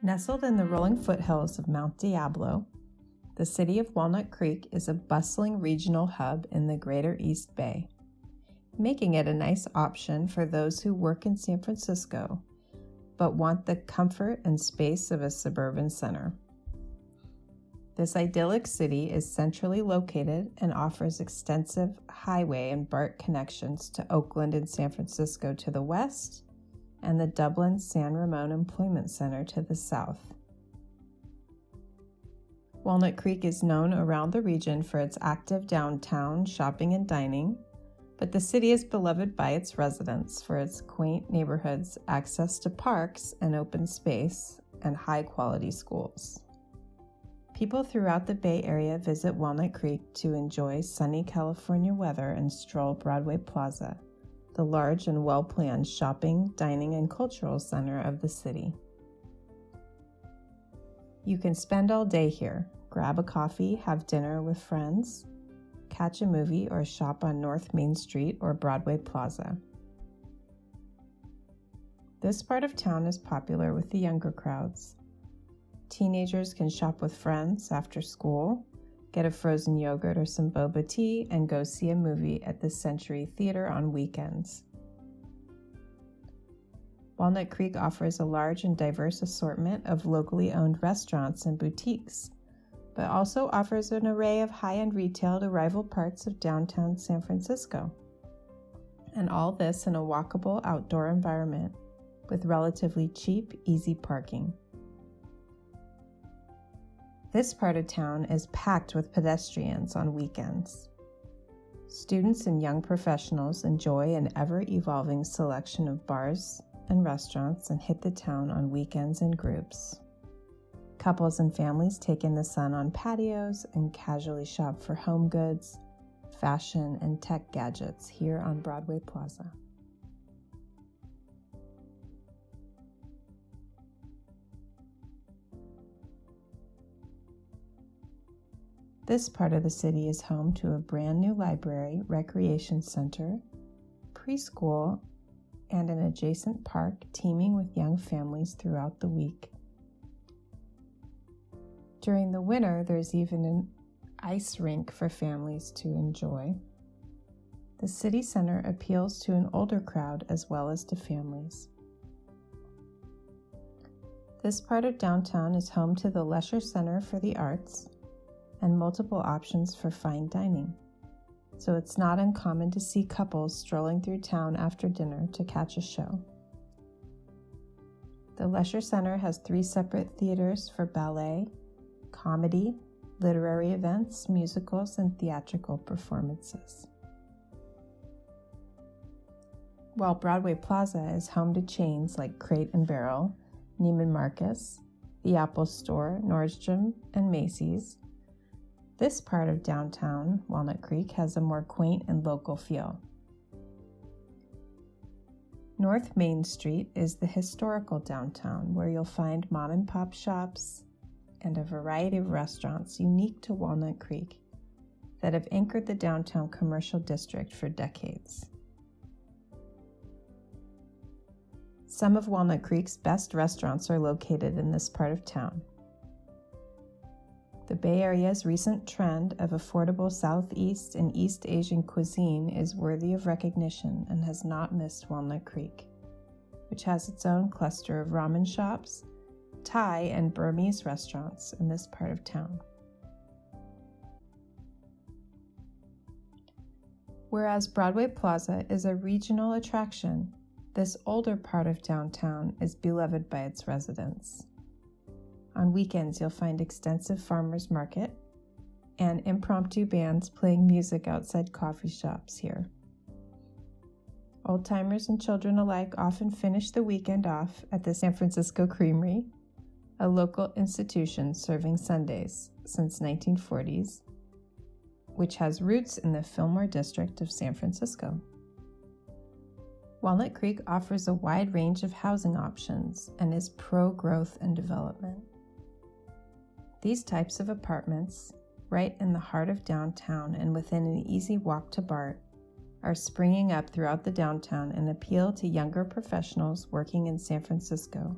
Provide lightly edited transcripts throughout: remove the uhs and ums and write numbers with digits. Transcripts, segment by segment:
Nestled in the rolling foothills of Mount Diablo, the city of Walnut Creek is a bustling regional hub in the Greater East Bay, making it a nice option for those who work in San Francisco but want the comfort and space of a suburban center. This idyllic city is centrally located and offers extensive highway and BART connections to Oakland and San Francisco to the west and the Dublin-San Ramon Employment Center to the south. Walnut Creek is known around the region for its active downtown shopping and dining, but the city is beloved by its residents for its quaint neighborhoods, access to parks and open space, and high-quality schools. People throughout the Bay Area visit Walnut Creek to enjoy sunny California weather and stroll Broadway Plaza, the large and well-planned shopping, dining, and cultural center of the city. You can spend all day here, grab a coffee, have dinner with friends, catch a movie, or shop on North Main Street or Broadway Plaza. This part of town is popular with the younger crowds. Teenagers can shop with friends after school, get a frozen yogurt or some boba tea, and go see a movie at the Century Theater on weekends. Walnut Creek offers a large and diverse assortment of locally owned restaurants and boutiques, but also offers an array of high-end retail to rival parts of downtown San Francisco. And all this in a walkable outdoor environment with relatively cheap, easy parking. This part of town is packed with pedestrians on weekends. Students and young professionals enjoy an ever-evolving selection of bars and restaurants and hit the town on weekends in groups. Couples and families take in the sun on patios and casually shop for home goods, fashion, and tech gadgets here on Broadway Plaza. This part of the city is home to a brand new library, recreation center, preschool, and an adjacent park teeming with young families throughout the week. During the winter, there's even an ice rink for families to enjoy. The city center appeals to an older crowd as well as to families. This part of downtown is home to the Leisure Center for the Arts and multiple options for fine dining, so it's not uncommon to see couples strolling through town after dinner to catch a show. The Leisure Center has 3 separate theaters for ballet, comedy, literary events, musicals, and theatrical performances. While Broadway Plaza is home to chains like Crate and Barrel, Neiman Marcus, the Apple Store, Nordstrom, and Macy's, this part of downtown Walnut Creek has a more quaint and local feel. North Main Street is the historical downtown where you'll find mom-and-pop shops and a variety of restaurants unique to Walnut Creek that have anchored the downtown commercial district for decades. Some of Walnut Creek's best restaurants are located in this part of town. The Bay Area's recent trend of affordable Southeast and East Asian cuisine is worthy of recognition and has not missed Walnut Creek, which has its own cluster of ramen shops, Thai and Burmese restaurants in this part of town. Whereas Broadway Plaza is a regional attraction, this older part of downtown is beloved by its residents. On weekends, you'll find extensive farmers market and impromptu bands playing music outside coffee shops here. Old-timers and children alike often finish the weekend off at the San Francisco Creamery, a local institution serving Sundays since 1940s, which has roots in the Fillmore district of San Francisco. Walnut Creek offers a wide range of housing options and is pro-growth and development. These types of apartments, right in the heart of downtown and within an easy walk to BART, are springing up throughout the downtown and appeal to younger professionals working in San Francisco.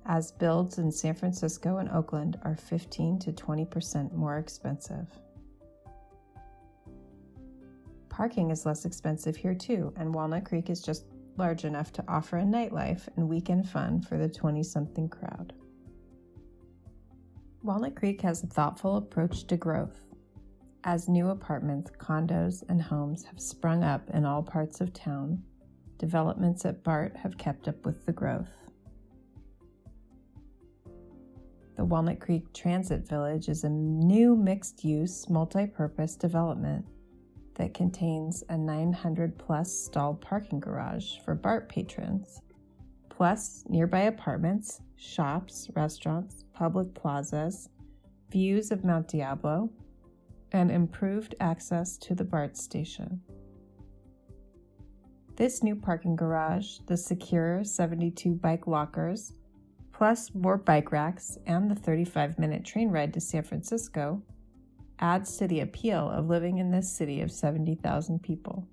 as builds in San Francisco and Oakland are 15 to 20% more expensive. Parking is less expensive here too, and Walnut Creek is just large enough to offer a nightlife and weekend fun for the 20-something crowd. Walnut Creek has a thoughtful approach to growth. As new apartments, condos, and homes have sprung up in all parts of town, developments at BART have kept up with the growth. The Walnut Creek Transit Village is a new mixed-use, multi-purpose development that contains a 900-plus stalled parking garage for BART patrons, plus nearby apartments, shops, restaurants, public plazas, views of Mount Diablo, and improved access to the BART station. This new parking garage, the secure 72 bike lockers, plus more bike racks and the 35-minute train ride to San Francisco, adds to the appeal of living in this city of 70,000 people.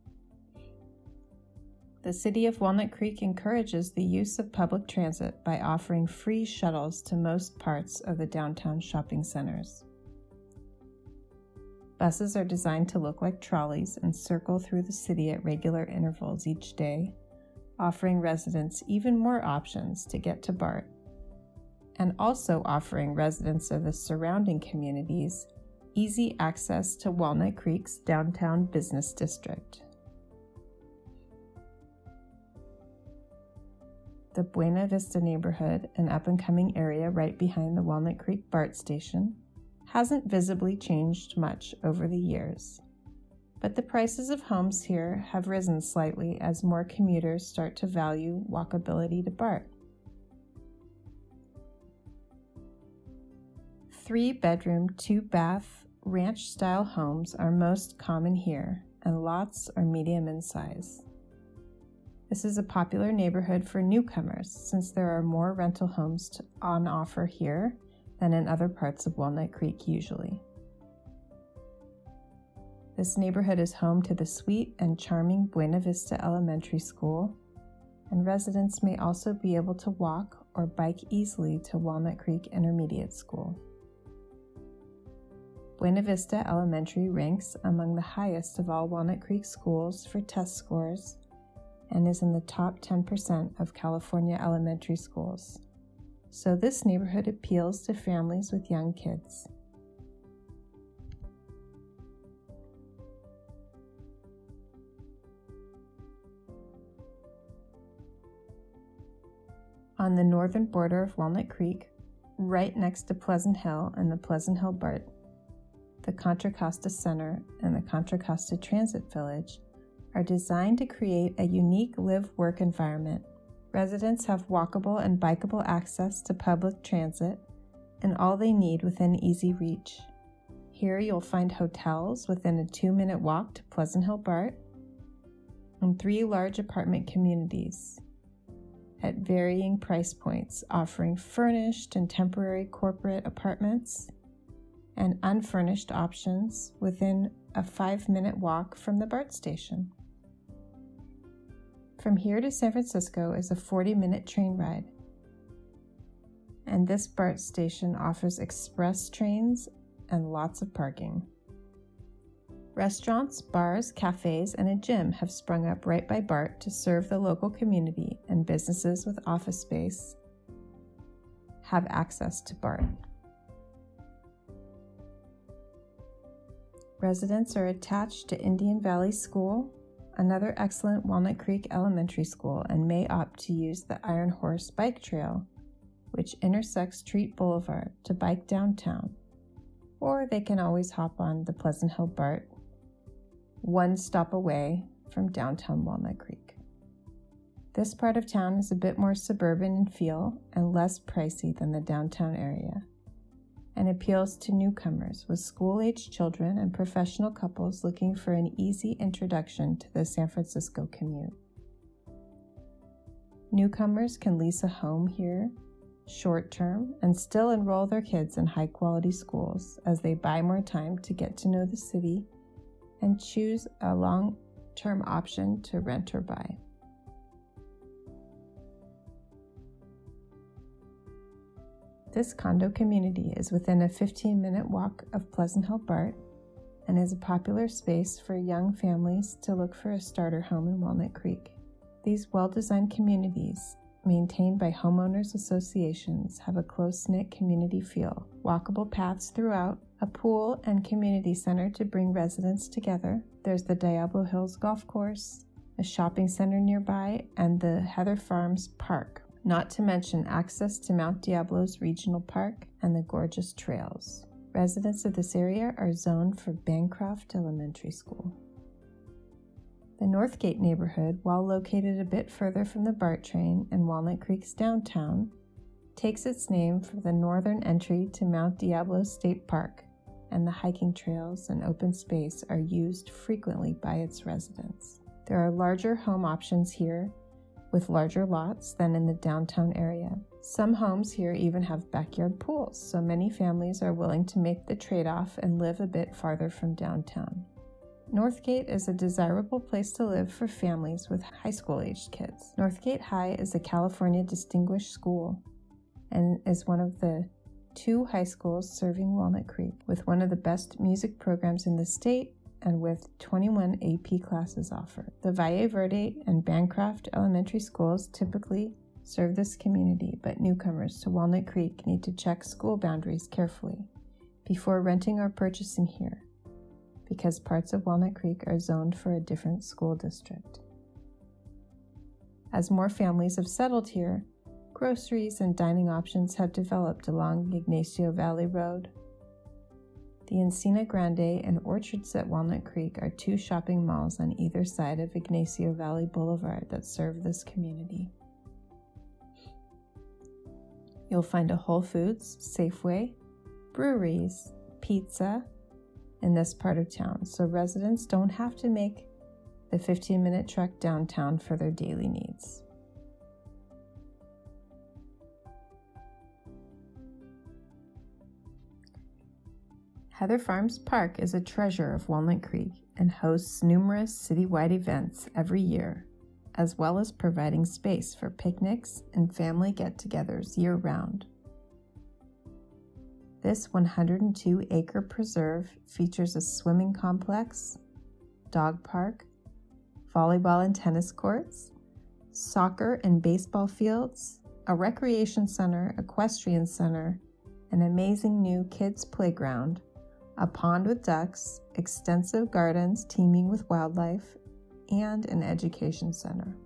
The city of Walnut Creek encourages the use of public transit by offering free shuttles to most parts of the downtown shopping centers. Buses are designed to look like trolleys and circle through the city at regular intervals each day, offering residents even more options to get to BART, and also offering residents of the surrounding communities easy access to Walnut Creek's downtown business district. The Buena Vista neighborhood, an up-and-coming area right behind the Walnut Creek BART station, hasn't visibly changed much over the years, but the prices of homes here have risen slightly as more commuters start to value walkability to BART. 3-bedroom, 2-bath, ranch-style homes are most common here, and lots are medium in size. This is a popular neighborhood for newcomers since there are more rental homes on offer here than in other parts of Walnut Creek usually. This neighborhood is home to the sweet and charming Buena Vista Elementary School, and residents may also be able to walk or bike easily to Walnut Creek Intermediate School. Buena Vista Elementary ranks among the highest of all Walnut Creek schools for test scores and is in the top 10% of California elementary schools. So this neighborhood appeals to families with young kids. On the northern border of Walnut Creek, right next to Pleasant Hill and the Pleasant Hill BART, the Contra Costa Center and the Contra Costa Transit Village are designed to create a unique live-work environment. Residents have walkable and bikeable access to public transit and all they need within easy reach. Here you'll find hotels within a 2-minute walk to Pleasant Hill BART and 3 large apartment communities at varying price points, offering furnished and temporary corporate apartments and unfurnished options within a 5-minute walk from the BART station. From here to San Francisco is a 40-minute train ride, and this BART station offers express trains and lots of parking. Restaurants, bars, cafes, and a gym have sprung up right by BART to serve the local community, and businesses with office space have access to BART. Residents are attached to Indian Valley School, another excellent Walnut Creek Elementary School, and may opt to use the Iron Horse Bike Trail, which intersects Treat Boulevard, to bike downtown, or they can always hop on the Pleasant Hill BART, one stop away from downtown Walnut Creek. This part of town is a bit more suburban in feel and less pricey than the downtown area, and appeals to newcomers with school-aged children and professional couples looking for an easy introduction to the San Francisco commute. Newcomers can lease a home here short-term and still enroll their kids in high-quality schools as they buy more time to get to know the city and choose a long-term option to rent or buy. This condo community is within a 15-minute walk of Pleasant Hill BART and is a popular space for young families to look for a starter home in Walnut Creek. These well-designed communities, maintained by homeowners associations, have a close-knit community feel, walkable paths throughout, a pool and community center to bring residents together. There's the Diablo Hills Golf Course, a shopping center nearby, and the Heather Farms Park, not to mention access to Mount Diablo's Regional Park and the gorgeous trails. Residents of this area are zoned for Bancroft Elementary School. The Northgate neighborhood, while located a bit further from the BART train and Walnut Creek's downtown, takes its name from the northern entry to Mount Diablo State Park, and the hiking trails and open space are used frequently by its residents. There are larger home options here, with larger lots than in the downtown area. Some homes here even have backyard pools, so many families are willing to make the trade-off and live a bit farther from downtown. Northgate is a desirable place to live for families with high school-aged kids. Northgate High is a California Distinguished School and is one of the 2 high schools serving Walnut Creek, with one of the best music programs in the state and with 21 AP classes offered. The Valle Verde and Bancroft elementary schools typically serve this community, but newcomers to Walnut Creek need to check school boundaries carefully before renting or purchasing here, because parts of Walnut Creek are zoned for a different school district. As more families have settled here, groceries and dining options have developed along Ignacio Valley Road. The Encina Grande and Orchards at Walnut Creek are 2 shopping malls on either side of Ignacio Valley Boulevard that serve this community. You'll find a Whole Foods, Safeway, breweries, pizza in this part of town, so residents don't have to make the 15-minute trek downtown for their daily needs. Heather Farms Park is a treasure of Walnut Creek and hosts numerous citywide events every year, as well as providing space for picnics and family get-togethers year-round. This 102-acre preserve features a swimming complex, dog park, volleyball and tennis courts, soccer and baseball fields, a recreation center, equestrian center, an amazing new kids' playground, a pond with ducks, extensive gardens teeming with wildlife, and an education center.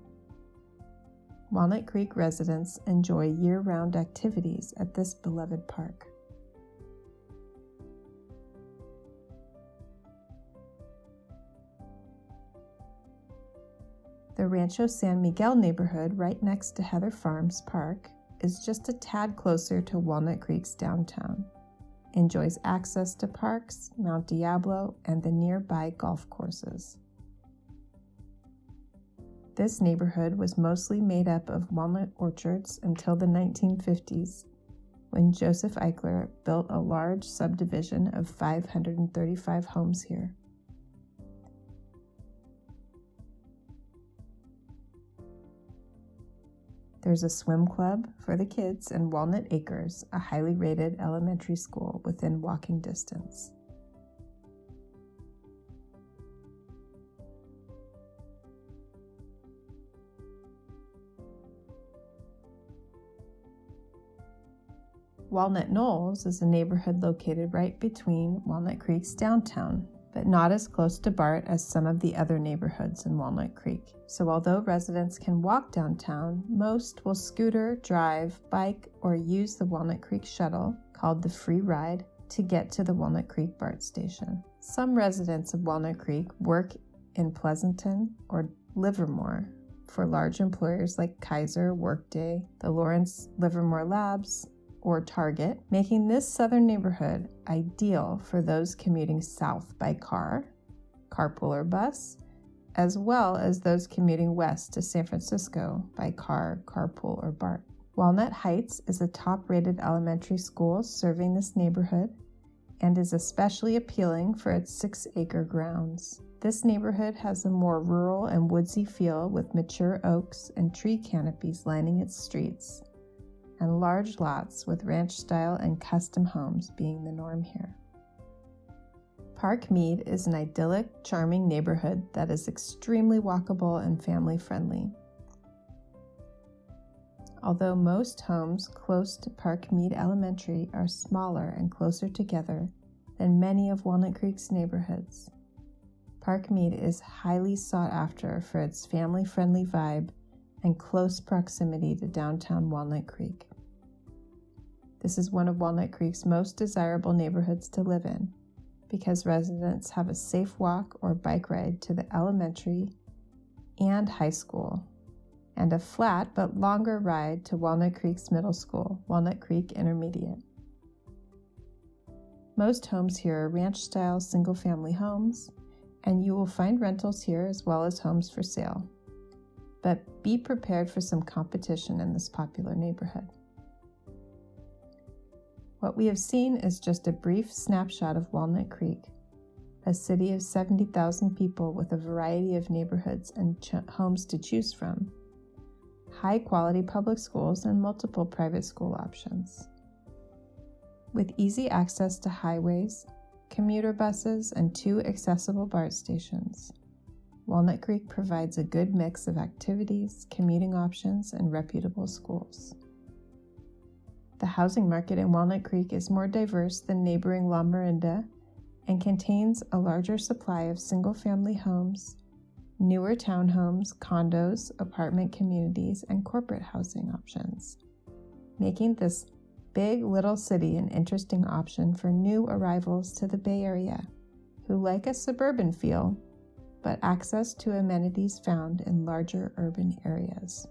Walnut Creek residents enjoy year-round activities at this beloved park. The Rancho San Miguel neighborhood, right next to Heather Farms Park, is just a tad closer to Walnut Creek's downtown. Enjoys access to parks, Mount Diablo, and the nearby golf courses. This neighborhood was mostly made up of walnut orchards until the 1950s, when Joseph Eichler built a large subdivision of 535 homes here. There's a swim club for the kids and Walnut Acres, a highly rated elementary school within walking distance. Walnut Knolls is a neighborhood located right between Walnut Creek's downtown, but not as close to BART as some of the other neighborhoods in Walnut Creek. So although residents can walk downtown, most will scooter, drive, bike, or use the Walnut Creek shuttle, called the Free Ride, to get to the Walnut Creek BART station. Some residents of Walnut Creek work in Pleasanton or Livermore for large employers like Kaiser, Workday, the Lawrence Livermore Labs, or Target, making this southern neighborhood ideal for those commuting south by car, carpool or bus, as well as those commuting west to San Francisco by car, carpool, or BART. Walnut Heights is a top-rated elementary school serving this neighborhood and is especially appealing for its 6-acre grounds. This neighborhood has a more rural and woodsy feel with mature oaks and tree canopies lining its streets, and large lots with ranch style and custom homes being the norm here. Park Mead is an idyllic, charming neighborhood that is extremely walkable and family-friendly. Although most homes close to Park Mead Elementary are smaller and closer together than many of Walnut Creek's neighborhoods, Park Mead is highly sought after for its family-friendly vibe and close proximity to downtown Walnut Creek. This is one of Walnut Creek's most desirable neighborhoods to live in because residents have a safe walk or bike ride to the elementary and high school, and a flat but longer ride to Walnut Creek's middle school, Walnut Creek Intermediate. Most homes here are ranch-style single-family homes, and you will find rentals here as well as homes for sale. But be prepared for some competition in this popular neighborhood. What we have seen is just a brief snapshot of Walnut Creek, a city of 70,000 people with a variety of neighborhoods and homes to choose from, high-quality public schools, and multiple private school options. With easy access to highways, commuter buses, and 2 accessible BART stations, Walnut Creek provides a good mix of activities, commuting options, and reputable schools. The housing market in Walnut Creek is more diverse than neighboring La Miranda and contains a larger supply of single-family homes, newer townhomes, condos, apartment communities, and corporate housing options, making this big little city an interesting option for new arrivals to the Bay Area who like a suburban feel, but access to amenities found in larger urban areas.